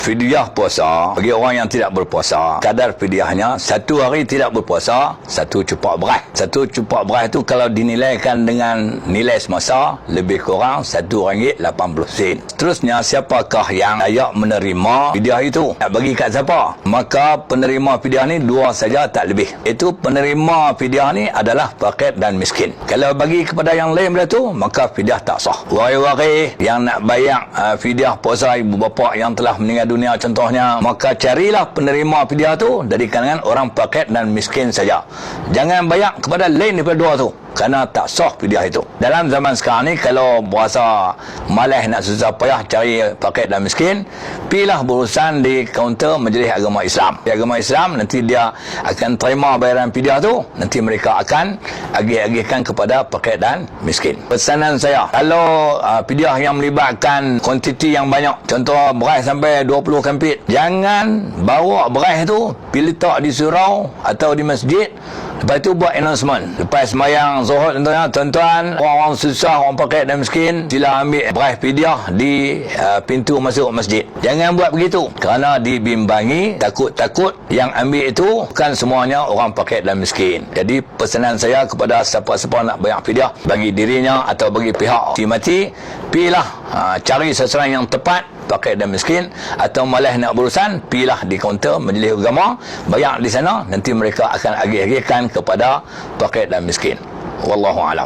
Fidyah puasa bagi orang yang tidak berpuasa, kadar fidyahnya 1 hari tidak berpuasa, 1 cupak beras. 1 cupak beras itu kalau dinilaikan dengan nilai semasa lebih kurang RM1.80. Seterusnya, siapakah yang layak menerima fidyah itu? Nak bagi kat siapa? Maka penerima fidyah ni 2 saja, tak lebih. Itu penerima fidyah ni adalah fakir dan miskin. Kalau bagi kepada yang lain benda tu, maka fidyah tak sah. Waris-waris yang nak bayar fidyah puasa ibu bapa yang telah meninggal dunia contohnya, maka carilah penerima fidyah tu dari kalangan orang fakir dan miskin saja. Jangan bayar kepada lain daripada dua tu, kerana tak sah fidyah itu. Dalam zaman sekarang ni, kalau berasa malas nak susah payah cari fakir dan miskin, pilah berurusan di kaunter Majlis Agama Islam. Di Agama Islam nanti dia akan terima bayaran fidyah tu, nanti mereka akan agih-agihkan kepada fakir dan miskin. Pesanan saya, kalau fidyah yang melibatkan kuantiti yang banyak, contoh beras sampai 20 kampit, jangan bawa beras tu pergi letak di surau atau di masjid, lepas tu buat announcement lepas sembahyang zuhur, contohnya, tuan-tuan, orang-orang susah, orang fakir dan miskin, sila ambil beras fidyah di pintu masuk masjid. Jangan buat begitu, kerana dibimbangi, takut-takut yang ambil itu bukan semuanya orang fakir dan miskin. Jadi pesanan saya kepada siapa-siapa nak bayar fidyah bagi dirinya atau bagi pihak si mati, pilihlah cari sasaran yang tepat, fakir dan miskin, atau malas nak berurusan, pilihlah di kaunter Majlis Agama, bayar di sana, nanti mereka akan agih-agihkan kepada fakir dan miskin. Wallahu a'lam.